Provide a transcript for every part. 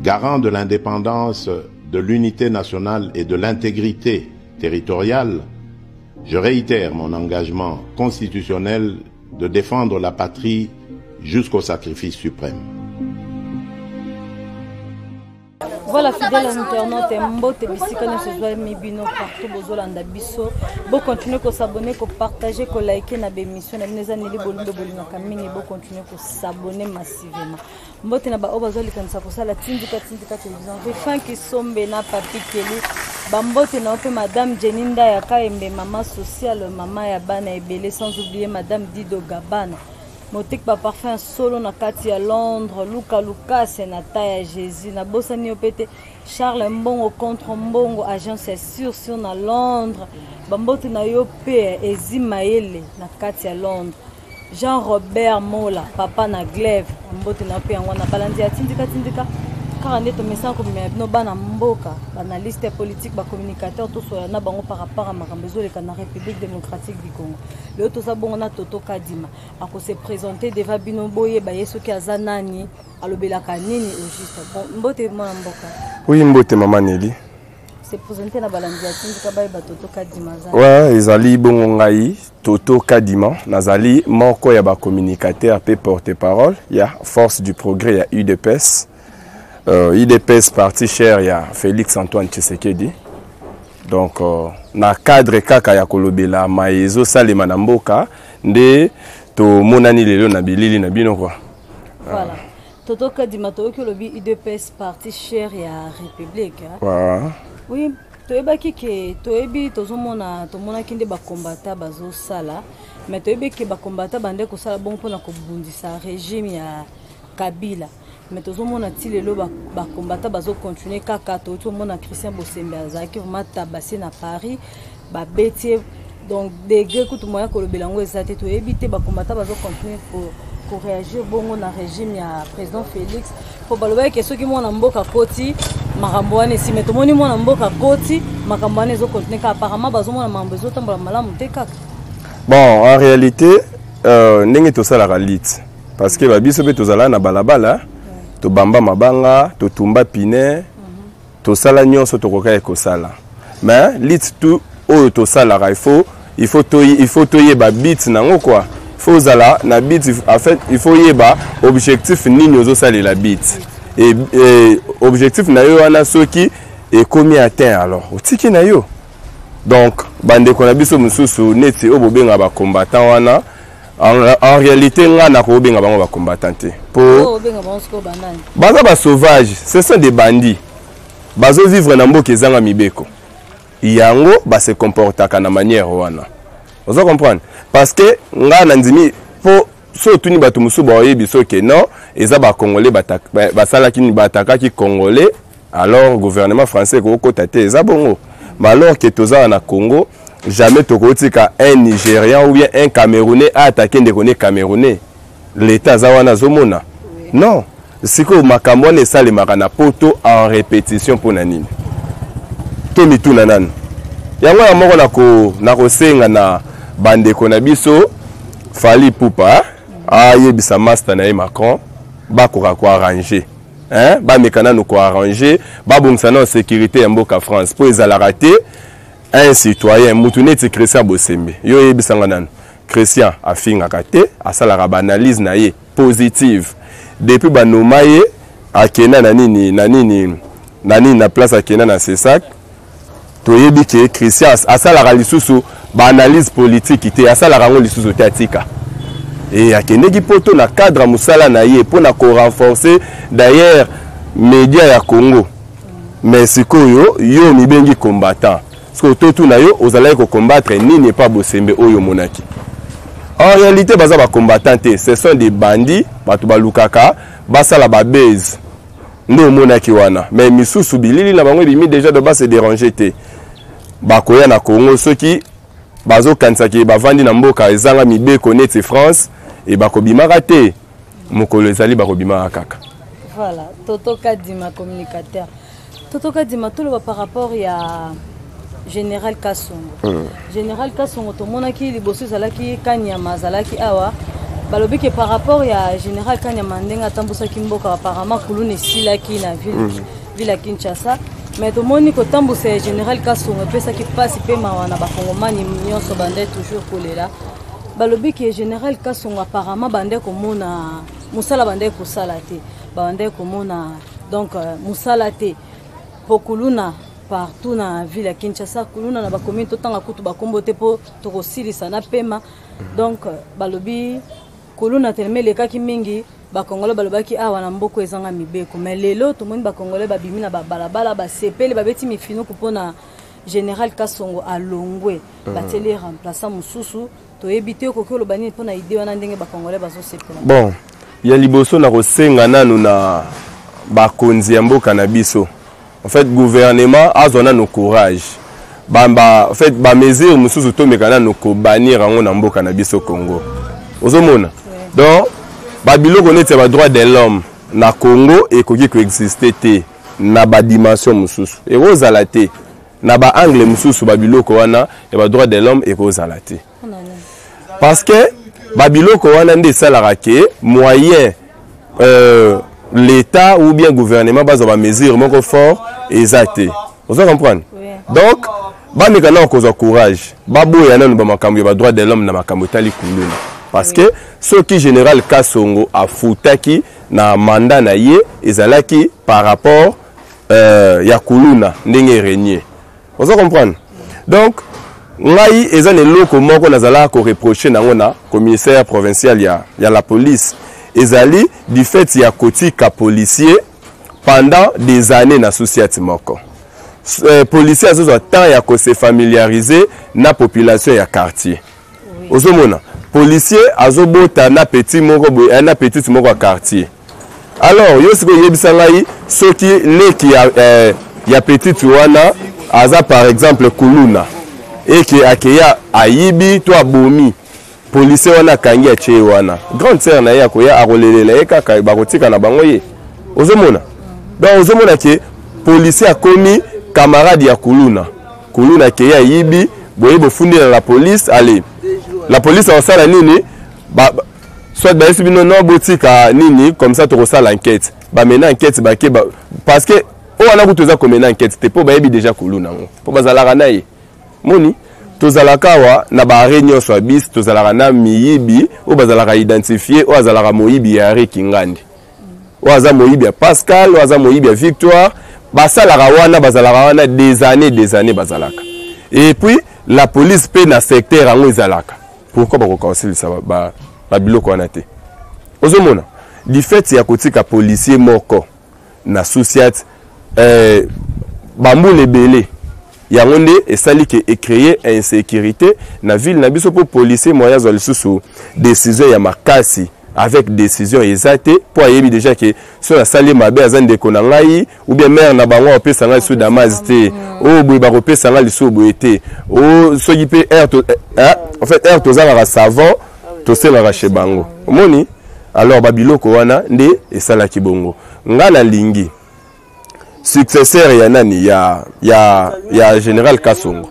garant de l'indépendance, de l'unité nationale et de l'intégrité territoriale, je réitère mon engagement constitutionnel de défendre la patrie jusqu'au sacrifice suprême. Voilà, fidèle internaute, mbote bisika ne se joie mibino partout bozolanda biso. Bo continuer ko s'abonner, ko partager, ko liker na bémission na mineza nili bolumbe bolina kamini bo continuer ko s'abonner massivement. Mbote na ba obazoli kanisa ko sala tindika télévision. Fin qui sombe na papi keli. Bambote na ope madame Jeninda ya Kaembe, maman sociale, maman ya bana ebele, sans oublier madame Dido Gabana. Motik ba parfum solo na kati ya Londres, Luka Lucas na taya Jésus na bosani opete Charles Mbongo contre Mbongo agence sur na Londres. Bambote na yo pe Ezimaele na kati ya Londres. Jean Robert Mola papa na Glaive mbote na pe ngwana balandi ya tindika 40 message comme no bana mboka analyste politique ba communicateur tout so na bango par rapport à makambezo le na République démocratique du Congo. Le to sa bongo na Toto Kadima ako se présenter devant bino boye ba yeso ki azanani alobela kanini au juste bon mbote mwana mboka. Oui mbote mama Nelly. Se présenter na balandi ya tindika ba Toto Kadima za. Ouais, ezali bongo ngai Toto Kadima nazali moko ya ba communicateur pe porte-parole ya Force du Progrès ya UDPS. IDPS parti cher ya Félix Antoine Tshisekedi. Donc na cadre kaka ya kolobela maezo salema na mboka nde to monani lelo na bilili na bino kwa. Voilà. Toto Kadima to kolobi IDPS parti cher ya République. Voilà. Oui, toyebaki ke toyebi tozomona tomona kinde ba combattant bazo sala, mais toyebi ke ba combattant bande ko sala bon pona ko bundisa régime ya Kabila. Mais tous les gens qui ont combattu bazo continuer kaka tout le monde Christian Bosembe azaki vraiment tabassé na Paris ba bêtier donc des gars que tout moyen ko le belango ezate to éviter ba combattu bazo continuer pour réagir bongo na régime ya président Félix pour baloba que ceux qui mona mboka koti makambo wana si mais to moni mona mboka koti makambo wana zo continuer ka apparemment bazo mona mambo zo tambola malamu te kaka. Bon en réalité ndenge to sala ralit parce que ba biso be to zala na balabala to bamba mabanga to tumba pine to sala nyonso to koka ekosala mais lit tout o to sala il faut to yeba bit nango quoi faut zala na bit en fait il faut yeba objectif nini ozo sala la bit et objectif na yo wana soki et combien atteint alors otiki na yo donc bande ko na biso mususu neti obobenga ba combattant wana. En réalité, on a des combattants. Pour les sauvages, ce sont des bandits. Ils vivent dans le Mibeko. Ils se comportent de la manière. Vous comprenez? Parce que nous avons dit surtout ni batu musu boye biso ke non eza congolais basala ki ni bataka ki congolais alors gouvernement français ko kotate eza bongo mais alors que toza na Congo jamais tokotika un Nigérian ou bien un Camerounais a attaqué des Camerounais. L'État zawana zomona. Non. Siko makambo ne sale makana poto en répétition pour nanini. Tomi tunanan. Yango ya moko na ko senga na bande ko na biso Fali Poupa a yebisa master na Macron ba ko arranger. Hein? Ba mekana no ko arranger, ba bomsa na sécurité ya mboka France pour ezala rater. Un citoyen, Moutouneti Christian Bosembe. Yo yebisanga nan. Christian a finga kate, a salara analyse na ye positive. Depuis ba nomaye a kena nanini na place a kena na Sesak. To yebi ke Christian a salara lisusu ba analyse politique ite a salara ngo lisusu tatika. Et a kene ki poto na cadre musala na ye pour na ko renforcer d'ailleurs média ya Congo. Mais sikoyo yo mibengi combattant. Parce que tout na yo aux allez combattre ni n'est pas Bosembe oyo monaki. En réalité baza ba combattant ce sont des bandits batu balukaka basala ba base ndo monaki wana mais misusu bilili na bango bimi déjà de base se déranger te bakoya na Congo ceux qui bazo kansaki bavandi na mboka ezanga mibeko neti France et bakobima raté mokolo ezali bakobima kaka. Voilà Toto Kadima communicateur Toto Kadima tout le par rapport ya Général Kassongo. Général Kassongo to monaki liboso zalaki kanyama zalaki awa balobi que par rapport à général Kanyama ndenga tambusa kimboka apparemment kulune sila ki na ville ya Kinshasa mais to moni ko tambusa général Kasongo pesa ki passe pe mawana ba kongomani nyonso bande toujours kolela balobi que général Kasongo apparemment bande ko mona musala bande ko salate bande ko mona donc musala te pokuluna partout na ville ya Kinshasa kuluna na ba commune to tanga kutu ba kombote po to ko silisa na pema donc balobi kuluna telme lekaki mingi bakongole balobaki awa na mboko ezanga mibeko mais lelo to moni bakongole babimi na balabala ba sepeli babeti mifino kupona général Kasongo alongwe bateli remplaçant mususu to ebite ko kolo bani pona idée wana ndenge bakongole bazo sepela bon ya liboso na kosenga nanu na bakonzi ya mboka na biso en fait gouvernement azona no courage bamba en fait ba mesure mususu to mekana no ko bannir ngo na mboka na biso Congo ozomona donc babiloko nete ba droit de l'homme na Congo ekoki ko exister te na ba dimension mususu ekozala te na ba angle mususu babiloko wana e ba droit de l'homme ekozala te parce que babiloko wana nde salaka ke moyen l'État ou bien gouvernement base ba mesure moko fort exacté vous comprenez donc ba mekana ko za courage ba boya na ba makambo ba droit de l'homme na makambo tali kuluna parce que ce qui général Kasongo a futaki na mandat na ye ezalaki par rapport ya kuluna ndenge régner vous comprenez donc ngai ezane loko moko nazala ko reprocher nango na commissaire provincial ya la police ezali du fait ya kotika policier pendant des années na société moko policier azo temps ya ko se familiariser na population ya quartier ozomona policier azo bota na petit moko na petite moko quartier alors yo siko yebisa ngai soki leki ya petite wana aza par exemple kuluna et qui akeya ayibi to abomi policier wana kangi a che wana grande sœur na ya koya akolelela ye kaka bakotika na bango ye ozomona donc ozomona ke policier akomi camarade ya kuluna ke ya yibi boye bofundi na la police allez la police en sala nini soit ba esibino no botika nini comme ça to kosala enquête ba mena enquête ba ke parce que o wana kutoza ko mena enquête te po ba yebi déjà kuluna ngo po bazalaka na ye moni tozalaka wa na ba réunion so bis tozalaka na miyibi o bazalaka identifier o azalaka moyibi ya Rekingandi o aza moyibi ya Pascal o aza moyibi ya Victoire basalaka wana bazalaka wana des années bazalaka et puis la police pe na secteur ango ezalaka pourquoi ba ko conseiller ba biloko wana te ozomona du fait ya kotika policier moko na société bambule belé yango nde esali ke créer insécurité na ville na biso pour policier moya zo lisusu décision ya makasi avec décision exacte pour yebi déjà que sur la salle mabe azande ko na ngai ou bien maire na bango opesa ngai sous damazité o boy ba opesa ngai liso boyete o soki pe air to en fait air to zala savon to sela chez bango moni alors babiloko wana nde esala kibongo ngana lingi successeur ya nani ya général Kasongo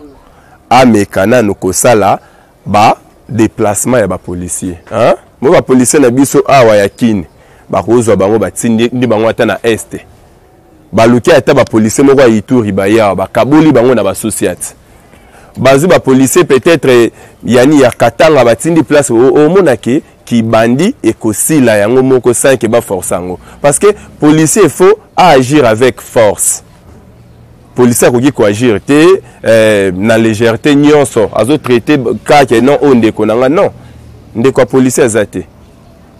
amekana no kosala ba déplacement ya ba policier hein mo ba policier na biso awa ya kini ba kozwa bango batindi ndi bango ata na est baluki ata ba policier moko Ituri baya ba kaboli bango na ba société bazu ba policier peut-être yani ya Katanga batindi place au monake qui bandi et kosila yango moko 5 ba forçango parce que policier faut agir avec force policier ko agir te na légèreté nyonso azo traiter ka ke non onde konanga non ndeko policier azate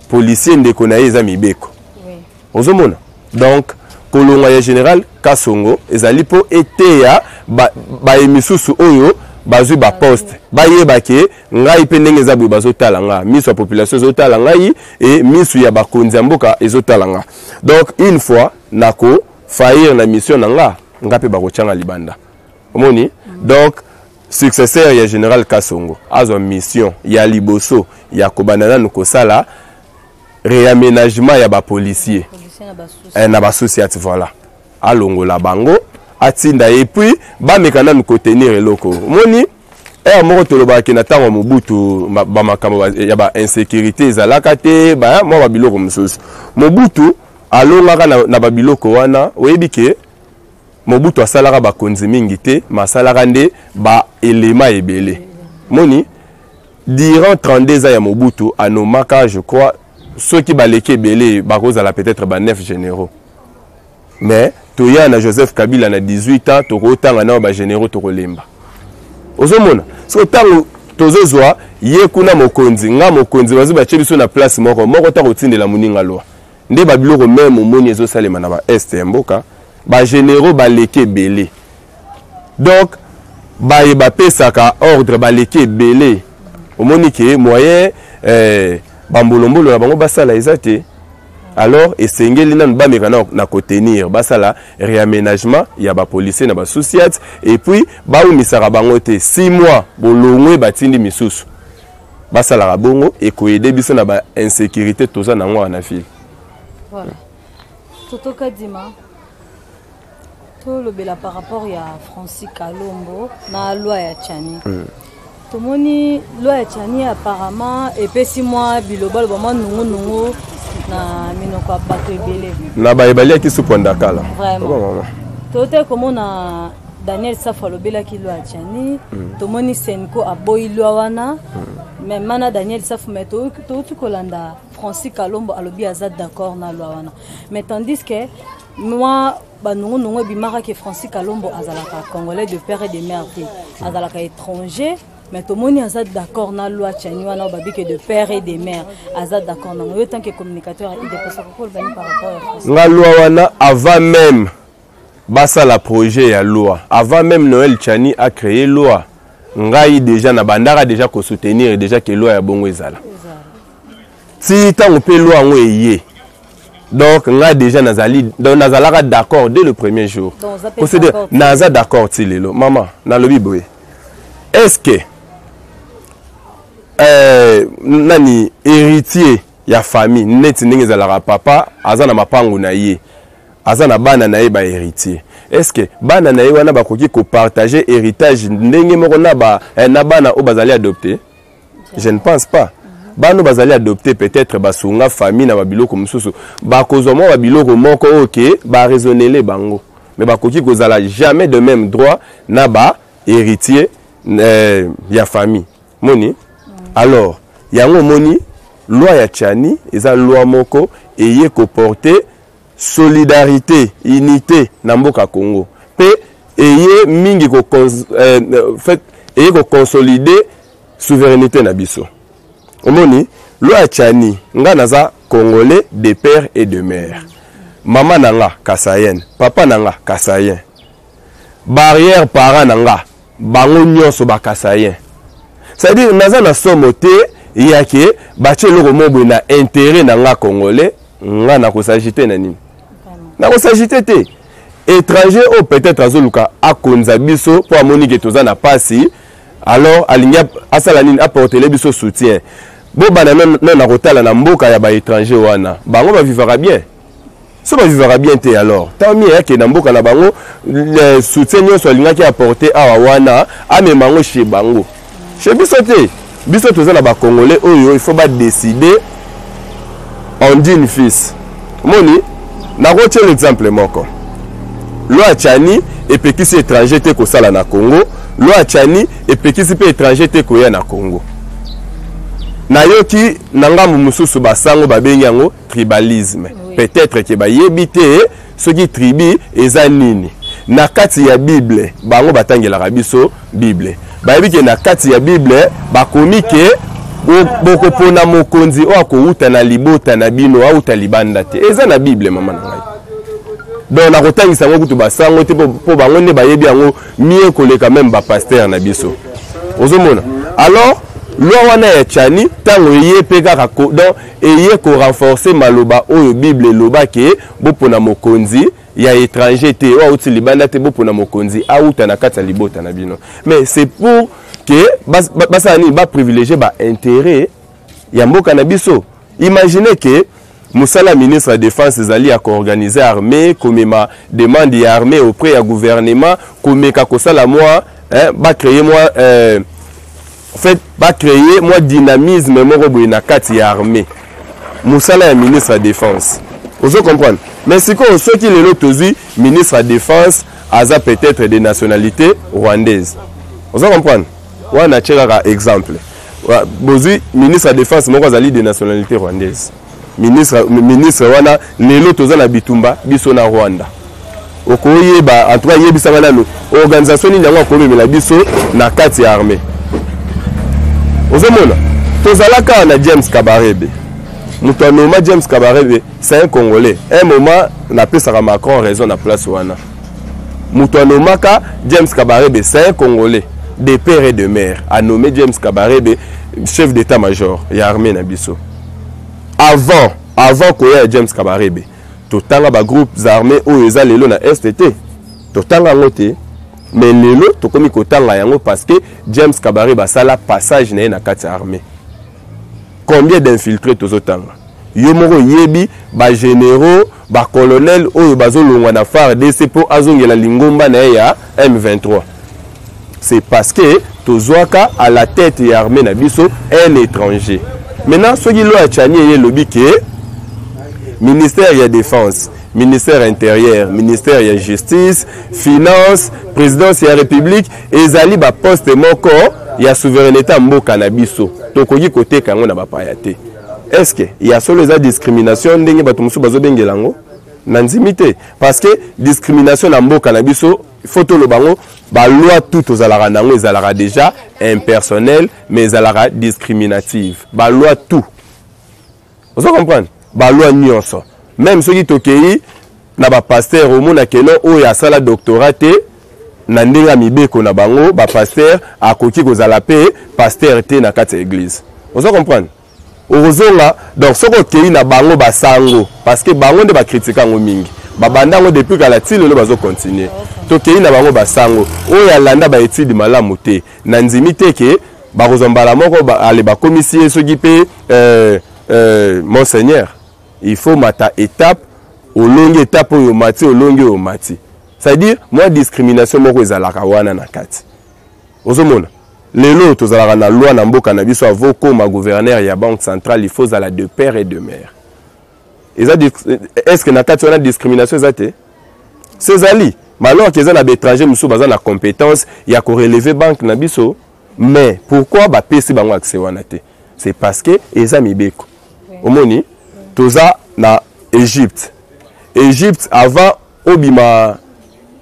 policier ndeko na eza mibeko ozomona donc kolonga ya général Kasongo ezali po eteya ba emisusu oyo bazu ba poste bayeba ke ngai pe ndenge za bazotala nga miso ya population ezotala ngai et miso ya bakonzi mboka ezotala nga donc une fois nako faillir na mission na nga ngape bakochanga libanda omoni donc successeur ya général Kasongo azo mission ya liboso ya kobanana nukosala réaménagement ya ba policier na ba société voilà alongo la bango atinda et puis ba mekana nous contenir eloko moni moko tolobaki na tango Mobutu ba makambo ya ba insécurité ezalaka te ba mo ba biloko mosusu. Mobutu alongaka na ba biloko wana oyebi ke Mobutu asalaka ba konzi mingi te masalaka nde ba élément ebele. Moni durant 32 ans ya Mobutu anomaka je crois ceux qui baleke ebele bakozala peut-être ba 9 généraux. Mais toya na Joseph Kabila na 18 ans tokotanga na ba généraux tokolemba. Ozomona so tango tozozwa ye kuna mokonzi nga mokonzi bazi bache biso na place moko ta kotindela muninga loi nde ba biloko même omoni ezo salema na ba est ya mboka ba généraux baleke belé donc ba pesaka ordre baleke belé omoni ke moyen bambolombolo na bango basala ezate. Alors esengeli nan ba mekana na kotenir basala réaménagement ya ba policier na ba société et puis ba umisaka bango te 6 mois bolongwe batindi misusu basala bongo et ko aider biso na ba insécurité toza na ngwa na fil. Voilà. Toto Kadima to lobela par rapport ya Francis Kalombo na loi ya Tchani. Tomoni loi ya Tchani apparemment epesi moi bilobal ba nungu na minoko bato ebele na ba ebali ki suponda kala vraiment tote komona Daniel Safa lobela ki loi Tchani tomoni Senko aboyi loi wana mais mana Daniel Safa meto to kolanda Francis Kalombo alobi aza d'accord na loi wana mais tandis que moi banungu bimaka ke Francis Kalombo azalaka congolais de père et de mère azalaka étranger. Mais tout le monde est d'accord dans la loi Tchani, que de père et de mère. Est d'accord dans le tant que communicateur, il dépasse par rapport à la loi wana avant même basa la projet ya loi. Avant même Noël Tchani a créé loi. Ngai déjà na bandara déjà ko soutenir déjà que loi ya bongo ezala. Si tant on peut loi ngo yé. Donc nga déjà nazali donc nazalaka d'accord dès le premier jour. Considère naza d'accord ti lelo. Maman, na lobi boye. Est-ce que nani héritier ya famille neti ndenge ezalaka papa aza na mapango na ye aza na bana na ye ba héritier est-ce que bana na ye wana bakoki ko partager héritage ndenge moko na bana o bazali adopter? Je ne pense pas. Bano bazali adopter peut-être basunga famille na babiloko mususu bakozwa mo babiloko moko OK ba raisonner bango mais bakoki kozala jamais de même droit na ba héritier ya famille moni. Alors yango moni loi ya Tchani eza loi moko eye ko porter solidarité unité na mboka Congo pe eye mingi ko fait eye ko consolider souveraineté na biso omoni loi ya Tchani nga naza congolais de père et de mère maman nanga kasayen papa nanga kasayen barrière parent nanga bango nyonso bakasayen. C'est-à-dire naza na somote yake bache loko mobo na intérêt na nga congolais nga na ko s'agiter na nini. Na ko s'agiter te. Étranger ou peut-être azoluka akonza biso pour amoni ke toza na pasi alors alinya asala nini apporter le biso soutien. Bo bana même na kotala na mboka ya ba étranger wana. Bango ba vivra bien. Ça va vivre bien te alors. Tant mieux que na mboka na bango le soutien nyonso alinga ki apporter awa wana amemango chez bango. Chez biso te biso toza na ba congolais oyo il faut ba décider on dit une fils. Moni na ko tient l'exemple moko. Loi Tchani et pekisi étranger te ko sala na Congo, loi Tchani et pekisi pe étranger te ko ya na Congo. Na yoki nangambu mususu basango babengi yango tribalisme. Peut-être que ba yebite ce qui tribu eza nini. Na kati ya Bible bango batangela biso Bible. Ba yebi ke na kati ya Bible bakomi ke boko pona mokonzi o akouta na libota na bino auta libanda te. Eza na Bible mama na ngai. Donc na kotangisa ngo kutu basango te po bango ne ba yebi yango mieux koleka même ba pasteur na biso. Ozomona. Alors loi wana ya Tchani tango yé peka kako donc eye ko renforcer maloba oyo Bible loba ke bopona mokonzi ya étranger te o uti libanda te bopona mokonzi auta na kata libota na bino. Mais c'est pour que basani ba privilégier ba intérêt ya mboka na biso. Imaginez que Moussala ministre de défense zali a organiser armée comme ma demande ya armée auprès du gouvernement comme ka kosala moi ba créer moi en fait ba créer moi dynamisme moko boye na kati ya armée musala ya ministre de défense vous comprenez mais c'est quoi ceux qui lelo tozui ministre de défense aza peut-être de nationalité rwandaise vous comprenez wana tcheka exemple bozui ministre de défense moko azali de nationalité rwandaise ministre wana lelo toza na bitumba biso na Rwanda okoyeba en tout cas yebisa wana no organisation ni yango akomemela biso na kati ya armée ozomona tozalaka na James Kabarebe muto anoma James Kabarebe c'est un Congolais un moment na pesaka Macron raison na place wana muto anomaka James Kabarebe c'est un Congolais de père et de mère a nommé James Kabarebe chef d'état-major ya armée na biso avant koya James Kabarebe totanga ba groupes armés oyo eza lelo na STT totanga ngote mais lelo tokomi kotanga yango parce que James Kabarebe basala passage na na kati armée combien d'infiltrés tozotanga yo moko yebi ba généraux ba colonels oyo bazolongwa na FARDC po azongela lingomba na ya M23 c'est parce que tozwaka à la tête ya armée na biso un étranger maintenant ce qui lo a tchani ye lobi ke ministère de la défense ministère intérieur ministère de la justice finance présidence de la république ezali ba poste moko ya souveraineté mboka na biso tokoki côté kango na ba payate est-ce que il y a solo za discrimination ndenge bato musu bazobengelango na nzimité parce que discrimination na mboka na biso photo lo bango ba loi tout ozalaka nango ezalaka déjà impersonnel mais ezalaka discriminative ba loi tout vous comprenez ba loi nyonso même ceux qui tokei na ba pasteur au mona keno o ya sala doctorat te na ndinga mibeko na bango ba pasteur akoki kozala pe pasteur te na kati église vous comprenez ozonga donc soko kei na bango basango parce que bango nde ba critiquer ngo mingi ba bandango depuis kala tilo le bazo continuer to kei na bango basango o ya landa ba étude malamu te na nzimi te ke ba kozombala moko ba ale ba commissaire soki pe monseigneur il faut mata étape au longue étape au mati au longue au mati c'est-à-dire moi discrimination moko ezalaka wana na kati ozomona lelo tozalaka na loi na mboka na biso avoko ma gouverneur ya banque centrale il faut ala de père et de mère est-ce que na kati wana discrimination ezate cezali malheur que na étranger musu baza na compétence ya ko relever banque na biso mais pourquoi ba pesi bango accès wana te c'est parce que eza mibeko omoni toza na Égypte avant obima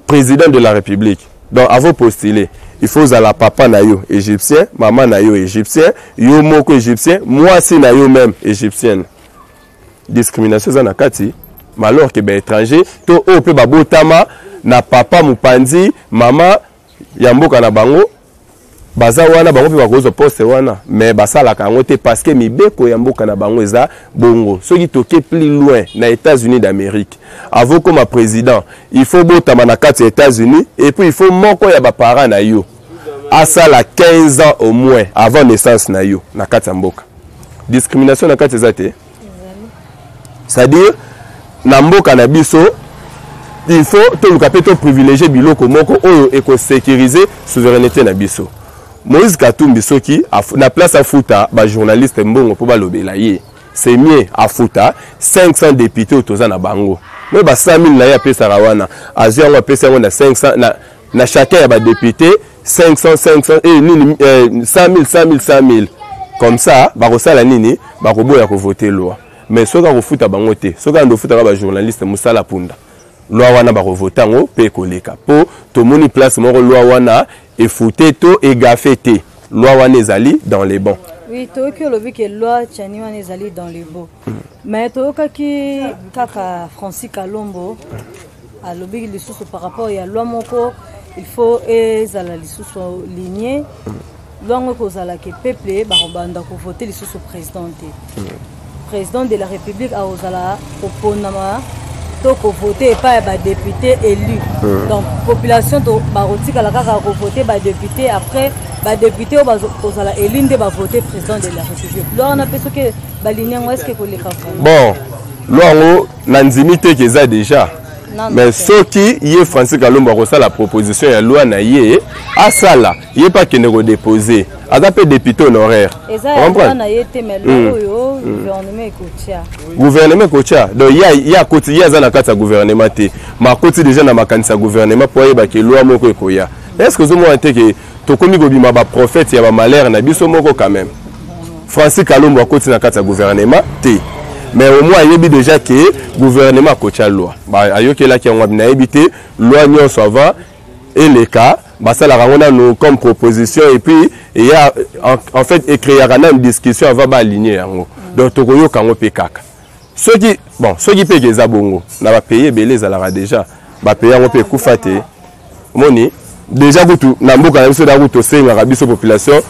président de la République donc avant postuler il faut la papa na yo égyptien maman na yo égyptien yo moko égyptien moi si na yo même égyptienne discrimination za na kati malheur que ba étranger to o pe babotama na papa mupanzi mama ya mboka na bango baza wana bango pe bakozo poste wana mais basala kango te parce que mibeko ya mboka na bango eza bongo soki toke plus loin na États-Unis d'Amérique avant comme président il faut botama na kati États-Unis et puis il faut moko ya ba parents na yo asala 15 ans au moins avant naissance na yo na kati ya mboka discrimination na kati ezate c'est-à-dire na mboka na biso il faut to lukapeto privilégier biloko moko oyo eko sécuriser souveraineté na biso Moïse Katumbi soki na place à Fouta ba journaliste mbongo po balobela ye c'est mieux à Fouta 500 députés autoza na bango mais ba 5000 na ya pesa rawana azia ngo pesa ngo na 500 na chacun ya ba député 500 et nini 100 000 comme ça ba kosala nini ba koboya ko voter loi mais soka ko Fouta bango te soka ndo Fouta ba journaliste musala punda loi wana ba ko voter ngo pe koleka po to moni place moko loi wana et fouté to et gafete loi wana ezali dans les bons oui to que le que loi tchani wana ezali dans les bons mais to ki kaka Francis Kalombo a lobby lisusu par rapport à loi moko il faut ezala lisusu ligné loi moko zala ke peuple ba banda ko voter lisusu président de la République a ozala oponama to voter pas ba député élu donc population to ba otika la kaka ko voter ba député après ba député o ba ozala élu nde ba voter président de la République là on a pensé que ba ligne est-ce que ko le kafa bon lo na nzimité que ça déjà mais ce qui est Francis Kalombo a la proposition de la loi na yé à ça là il est pas qu'il ne déposer à peu député honoraire gouvernement kocha donc il y a côté il y a na kata gouvernement te ma côté déjà na makanisa gouvernement pour y ba que loi moko ekoya est-ce que zo mo ante que to komi go bima ba prophète ya ba malheur na biso moko quand même Francis Kalombo a côté na kata gouvernement te. Mais au moins, il y a déjà que le gouvernement a coaché la loi. Il y a qui a évité loi n'y va et les cas, ça la nous comme proposition et puis il y a en fait écrire une discussion avant d'aligner. Donc tu vois quand on paye caca. Ceux qui payent les abongos, on va payer belé à déjà, va payer on paye koufate, moni. Déjà vous n'amboka na biso da vous c'est la rabiso population.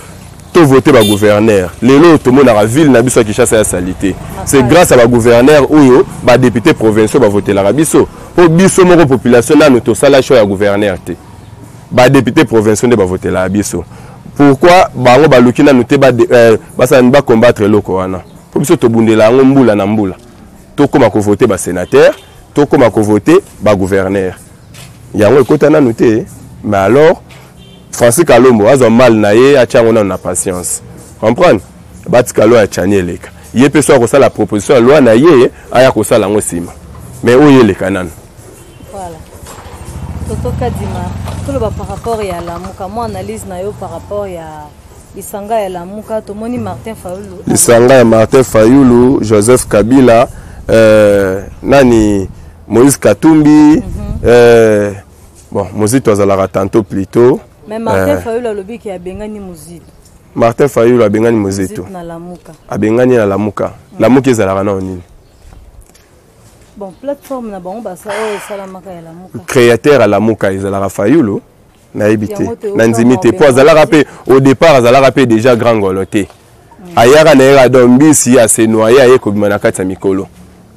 Tout voter par gouverneur. Les lots, tout le monde a la ville, n'a pas qui chasse la salité. C'est grâce à la gouverneur ou les députés provinciaux va voter la rabiso. Pour biso la population, là, nous tous ça la choix à gouverneur. Les députés provinciaux va voter la rabiso. Pourquoi bango balukina nous te ba combattre loko wana. Pour biso to bundela ngombula na mbula. To koma ko voter ba sénateur, to koma ko voter ba gouverneur. Yango ekotana nous te, mais alors Francis Kalombo a mal naé a tiangona na patience. Comprendre? Bati Kalo a tianyeleka. Yé peut soit ça la proposition loi naé aya ko sala ngosima. Mais oye le kanan. Voilà. Toto Kadima, tout le par rapport à la muka moi analyse na yo par rapport à Lisanga ya la muka to moni Martin Fayulu. Lisanga ya Martin Fayulu, Joseph Kabila, nani Moïse Katumbi, bon, Mozito azala tantôt plutôt. Mais Martin Fayulu a lobby qui a bengani Mozito. Martin Fayulu a bengani Mozito. A bengani na lamuka. Lamuka ezala na onini. Bon, plateforme na bon ba ça salamaka ya lamuka. Créateur à lamuka ezala Fayulu na ebité. Na nzimité po azala rapé au départ azala rapé déjà grand goloté. Ayara na era dombisi a se noyer aye ko bimana kata mikolo.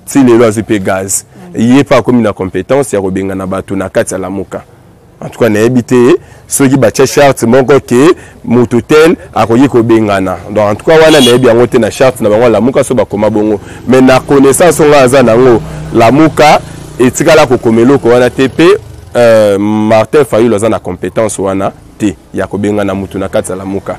Si les lois zipe gaz. Il est pas comme une compétence ya robenga na batu na kata lamuka. En tout cas, na habité ceux qui battent charte mon que mototel a koyi ko bengana. Donc en tout cas wana na bien ngote na charte na bango la muka so ba koma bongo. Mais na connaissance on aza nango la muka etikala ko komelo ko wana TP Martin Fayulu aza na compétence wana te ya ko bengana mutu na kata la muka.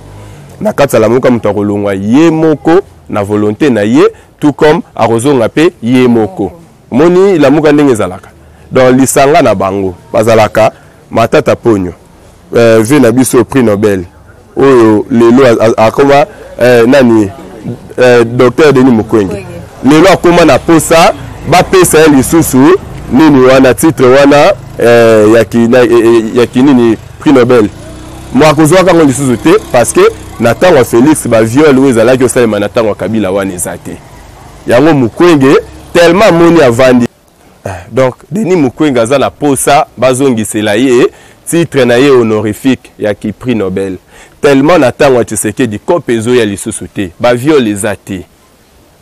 Na kata la muka mutu kolongwa ye moko na volonté na ye tout comme a rozonga pe ye moko. Moni la muka ndenge zalaka. Donc lisanga na bango bazalaka Matata Ponyo, vu na biso prix Nobel. Oh, lelo akoma nani docteur Denis Mukwege. Lelo akoma na posa ba pesa lisusu nini wana titre wana yaki nini prix Nobel. Moi kozwa ka lisusu te parce que Nathan Félix ba viol ou ezala ki osala Nathan Kabila wana ezate. Yango Mukwege tellement moni avandi. Donc Denis Mukwege aza na posa bazongisela ye titre na ye honorifique ya ki prix Nobel tellement natango Tshisekedi kopezo ya lisusu te ba viol ezate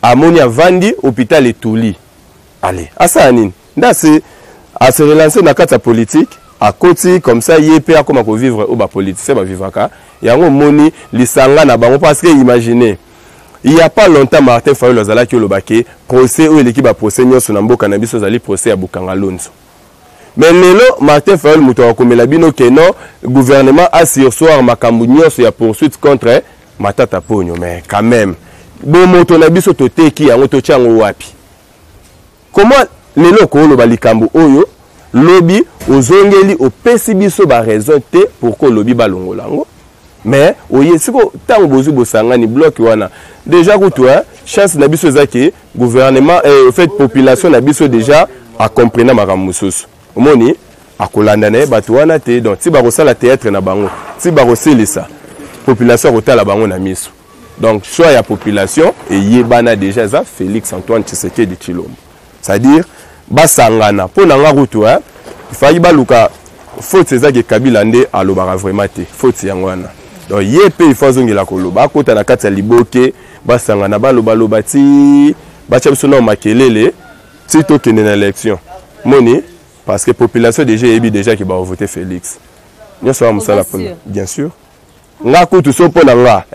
amoni avandi hôpital Etuli allez asa nini nda à se relancer na kata politique à côté comme ça yé pe akoma ko vivre au ba politique ba vivaka yango moni lisanga na bango parce que imaginez il n'y a pas longtemps, Martin Fayulu a dit que procès ou l'équipe a procès nyoso na mboka na biso zali procès à Bukanga Lonzo. Mais lelo Martin Fayulu muto akomela bino que non gouvernement a sursoir makambu nyoso ya poursuite contre Matata Ponyo mais quand même bon moto na biso to teki yango to tiango wapi. Comment lelo ko lo balikambu oyo lobby ozongeli opesi biso ba raison te pour ko lobby balongolango. Mais oye siko tango bozu bosangani bloc wana déjà kutua chance na biso zaki gouvernement et fait population na biso déjà a comprendre makamususu omoni akolanda na batu wana te donc ti ba kosala théâtre na bango ti ba koselisa population kotala bango na miso donc choix ya population et yebana déjà za Félix Antoine Tshisekedi Tshilombo c'est-à-dire basangana pona nga kutua il fallait baluka faute ezaki Kabila nde alobaka vraiment te faute yango wana. Donc yépe il faut zongela koloba kota na kati ya liboke basanga na baloba ti bacha biso na makelele ti to kende na élection moni parce que population déjà ebi déjà qui va voter Félix nyoso wa musala pona bien sûr nga kutu so pona nga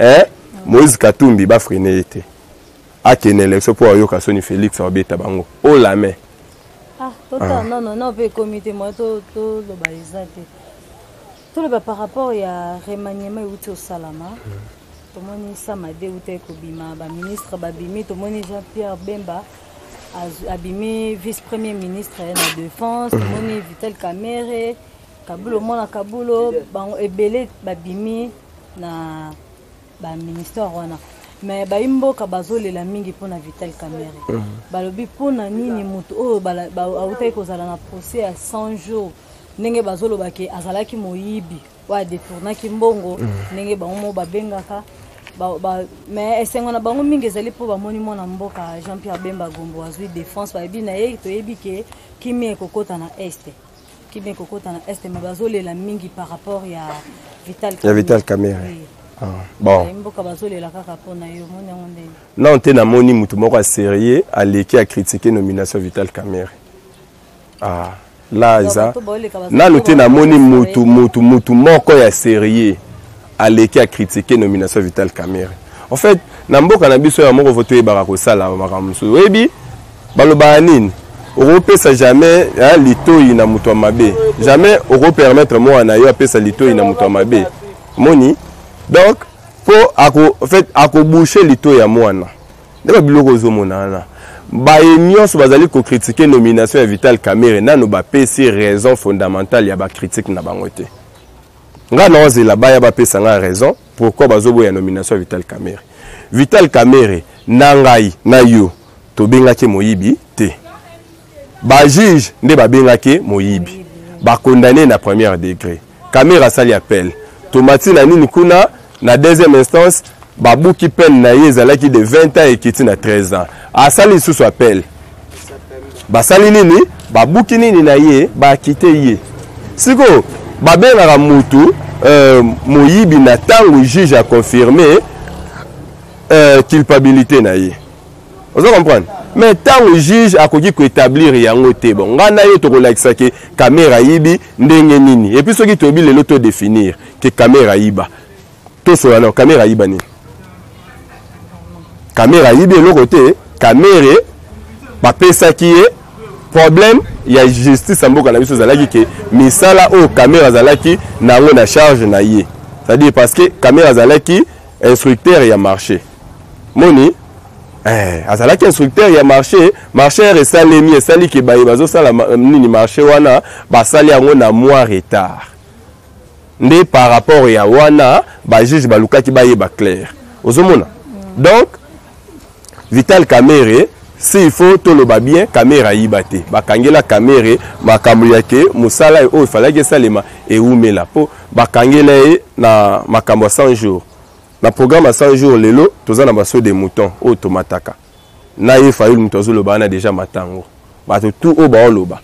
Moïse Katumbi ba freiner été a kende élection pour ayoka soni Félix obeta bango o la main Ah, total, non, peut comité, moi, tout le balisate. Tout le par rapport à remaniement ou au Salama, tout le monde Samadé ou Tekobima, ministre Babimi, tout le monde Jean-Pierre Bemba, Abimi, vice-premier ministre de la Défense, tout le monde Vital Kamere, Kabulo, Mona Kabulo, Ebele Babimi, na ministère Rwana. Mais baimbo kabazole la mingi pona Vital Kamere. Balobi pona nini mutu o ba autai ko zala na procès à 100 jours. Nenge bazolo bake azalaki moyibi wa détournaki mbongo nenge bango babengaka mais esengo na bango mingi ezali po bamoni mona mboka Jean-Pierre Bemba Gombo azwi défense ba bi na ye to yebi ke kimi ekokota na est mais bazole la mingi par rapport ya Vital Kamere. Bon. Non, tu as moni mutu moko sérieux à l'équipe à critiquer nomination Vital Kamere. Ah, là ça. Non, tu as moni mutu moko ya sérieux à l'équipe à critiquer nomination Vital Kamere. En fait, namboka na biso ya moko voter barako sala makamusu. Webi baloba nini? Europe ça jamais litoi na mutu mabe. Jamais Europe permettre moi na yo apesa litoi na mutu mabe. Moni donc, pour boucher l'ito ya mwana. Ndeba biloko zomonana. Ba émission bazali ko critiquer nomination ya Vital Kamere na no ba pesi raison fondamentale ya ba critique na bangote. Nga noze la ba ya ba pesa nga raison pourquoi bazobo ya nomination ya Vital Kamere. Vital Kamere na ngai na yo to bengaki moyibi te. Ba juge nde ba bengaki moyibi. Ba condamné na premier degré. Kamere sali appel. Tomati na nini kuna na deuxième instance babuki peine na yezalaki de 20 ans et kiti na 13 ans. Asali sous appel. Basali nini babuki nini na ye ba kite ye. Siko babela mutu moyibi na tango juge a confirmé culpabilité na ye. Vous comprenez? Mais tant le juge a koki ko établir yango te bon ngana yo to ko lakisa ke caméra yibi ndenge nini et puis ce qui to bi le loto définir que caméra yiba to so alors caméra yiba ni caméra yibi le côté caméra ba pesa ki problème il y a justice amboka na biso zalaki ke misala o caméra zalaki na ngo na charge na ye c'est à dire parce que caméra zalaki instructeur ya marché moni azalaki instructeur ya marché esalemi esali ke baye bazosala nini marché wana basali yango na mois retard nde par rapport ya wana bajuge balukaki bayeba clair ozomona donc Vital Kamere s'il faut toloba bien Kamera yiba te bakangela Kamere makambo yake musala oyo falaki esalema eumela po bakangela ye na makambo 100 jours. Na programme à 100 jours, lelo, tous en basso des moutons, automataka. Na ye fayu mutozo loba na déjà matango. Bato tout au ba loba.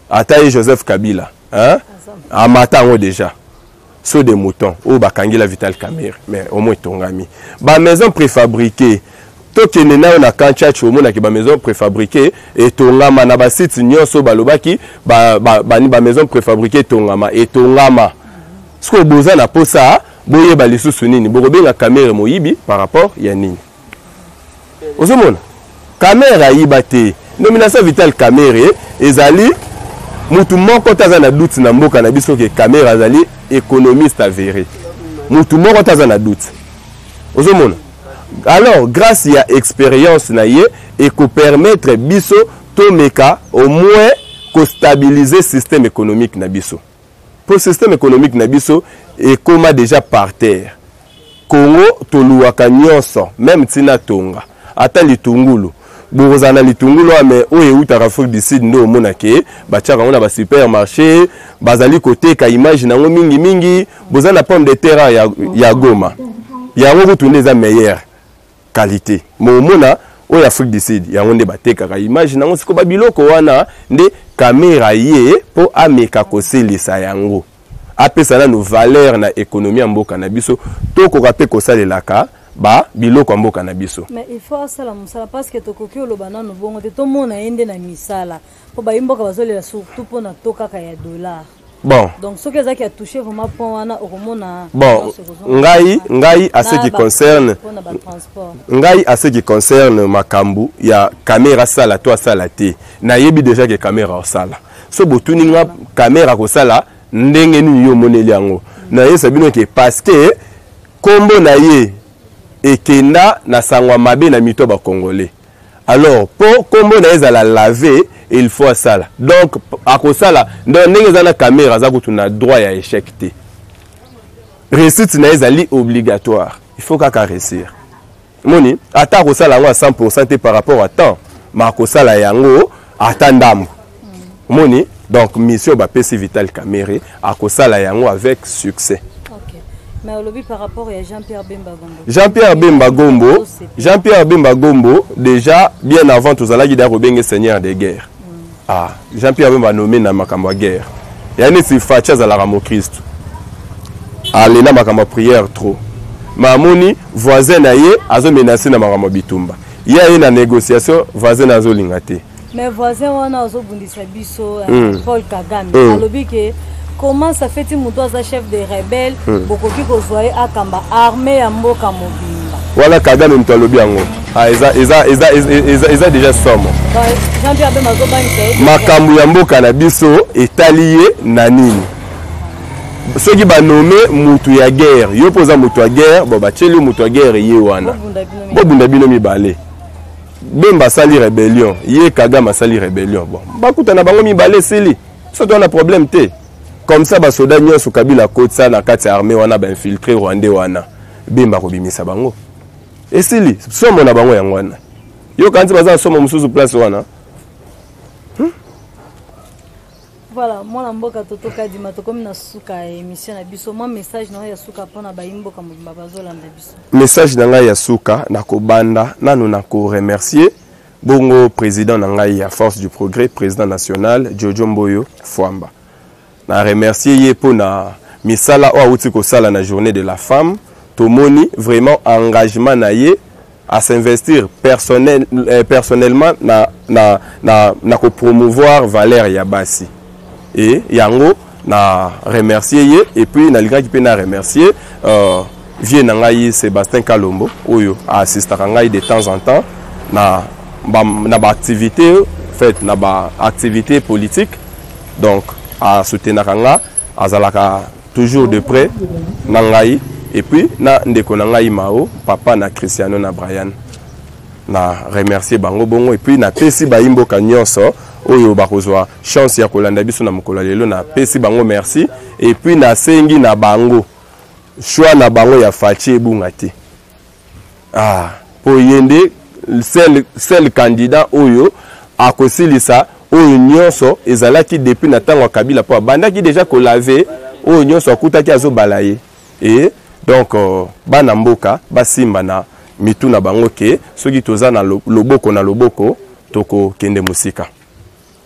Ataye Joseph Kabila, hein? A matango déjà. So des moutons, au bakangila Vital Kamere, mais au moins tongami. Ba maison préfabriquée. To kenena na kanchachi au mona ki ba maison préfabriquée et tongama na ba site nyonso balobaki ba maison préfabriquée tongama et tongama. Ce que boza na posa boye balisusu nini bokobenga Kamere moyibi par rapport ya nini ozomona Kamere yiba te nomination Vital Kamere ezali mutu moko taza na doute na mboka na biso ke Kamere azali économiste avéré mutu moko taza na doute ozomona alors grâce à expérience na ye et ko permettre biso to meka au moins ko stabiliser système économique na biso pour système économique na biso et comme déjà par terre Congo toluaka nyonso même tina tonga ata litungulu bozana litungulu mais oye utaka Afrique du Sud ndo mona ke bachaka ngona ba supermarché bazali côté ka image nango mingi bozana pomme de terre ya Goma yango kutunde za meilleure qualité mona oye Afrique du Sud yango nde bateka ka image nango siko ba biloko wana nde Kamera ye po ameka koselisa yango apesa na no valeur na économie mboka na biso to ko kapé ko salelaka ba biloko mboka na biso mais il faut sala musala parce que to koki olobana no bongo te to mona ende na misala po ba imboka bazolela surtout pona to kaka ya dollar Bon. Donc ce que ça qui a touché vraiment pour un hormone. Bon, ngai à ce qui concerne ngai à ce qui concerne makambu, il y a caméra sala toi sala té. Na yebi déjà que caméra sala. So botuni nga caméra ko sala ndenge ni yo moneli yango. Na yesa bino ke parce que kombo na ye ekenda na sangwa mabe na mito ba congolais. Alors pour kombo na yesa la laver, il faut ça là. Donc à cause ça là, dans la caméra ça tu as droit à échec té. Réussite na ezali obligatoire. Il faut qu'à réussir. Moni, ata ko ça là à 100% par rapport à temps. Ma ko ça là yango atandam. Moni, donc mission ba PC Vital Caméré à cause ça là yango avec succès. OK. Mais au lobby par rapport à Jean-Pierre Bemba Gombo. Jean-Pierre Bemba Gombo déjà bien avant tout ça là il a robengé seigneur de guerre. Ah, Jean-Pierre Bemba nommé na makambo guerre. Yani si facha za la ramo Christ. Allez na makambo prière trop. Mamoni voisin na ye azo menacer na makambo bitumba. Ya ye na négociation voisin azo lingate. Mais voisin wana azo bundisa biso Paul Kagame. Alobi ke comment ça fait muto za chef des rebelles bokoki ko zoye akamba armée ya mboka mobimba. Voilà Kagame mtalobi yango. Ah, ils déjà somme. Jean-Pierre Bemba zo banke. Makambu ya mboka na biso etalié na nini. Ceux qui ba nommé mutu ya guerre, yo poza mutu ya guerre, bo ba tcheli mutu ya guerre ye wana. Bo bunda bino mibale. Bemba sali rébellion, ye Kagame sali rébellion. Bon, ba kutana bango mibale sili. Ça doit un problème té. Comme ça ba soda nyoso Kabila kotsa na kati armée wana ba infiltrer Rwandais wana. Bemba ko bimisa bango. Et sili, somo na bango yango wana. Yo kanti baza somo mususu place wana. Voilà, moi la mboka totoka di matokomi na suka émission na biso, moi message na ya suka pona ba imboka mobimba bazolanda biso. Message na ngai ya suka na kobanda nanu na ko remercier bongo président na ngai ya Force du Progrès, président national Jojo Mboyo Fwamba. Na remercier ye pona misala o awuti ko sala na journée de la femme, tomoni vraiment engagement na ye à s'investir personnellement na ko promouvoir valeur ya basi. Et yango na remercier ye et puis na linga ki pe na remercier vie na ngai Sébastien Kalombo oyo assiste ngai de temps en temps na ba activité fait na ba activité politique, donc à soutenir nga azalaka toujours de près na ngai et puis na ndeko na ngai Mao papa na Cristiano na Brian na remercier bango bongo et puis na pesi ba imboka nyonso oyo bakozwa chance ya kolanda biso na mokolo lelo na pesi bango merci et puis na sengi na bango choix na bango ya fachi ebunga te po yende seul candidat oyo akosilisa oyo nyonso ezalaki depuis na tango Kabila po bandaki déjà kolave oyo nyonso akutaki azobalaye et donc bana mboka basimba na mitu na bango ke soki toza na loboko toko kende musika.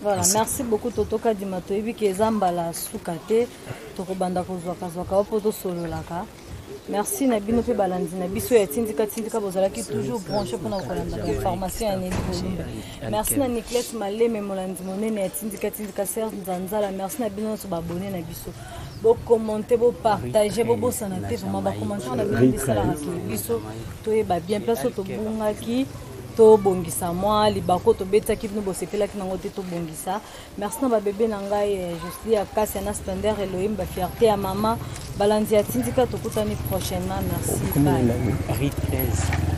Voilà, merci beaucoup Totoka Dimato ebi ke zambala sukate toko banda kozwaka zwaka poto solo laka. Merci na bino pe balandi na biso ya tindika bozalaki toujours branché pour na kolanda information ya neli bolumba. Merci na Nicolas Maleme molandi monene ya tindika Serge Nzanzala, merci na bino so babonné na biso. Bo commenter, bo partager, bo sanate vraiment ba commenter na bino bisala biso to e ba bien place to bunga ki to bongisa moi libako to beta ki no bosepela ki nango te to bongisa. Merci na ba bébé na ngai je suis à Kassia na Spender Elohim ba fierté ya maman balandi ya tindika to kutani prochainement. Merci. Bye.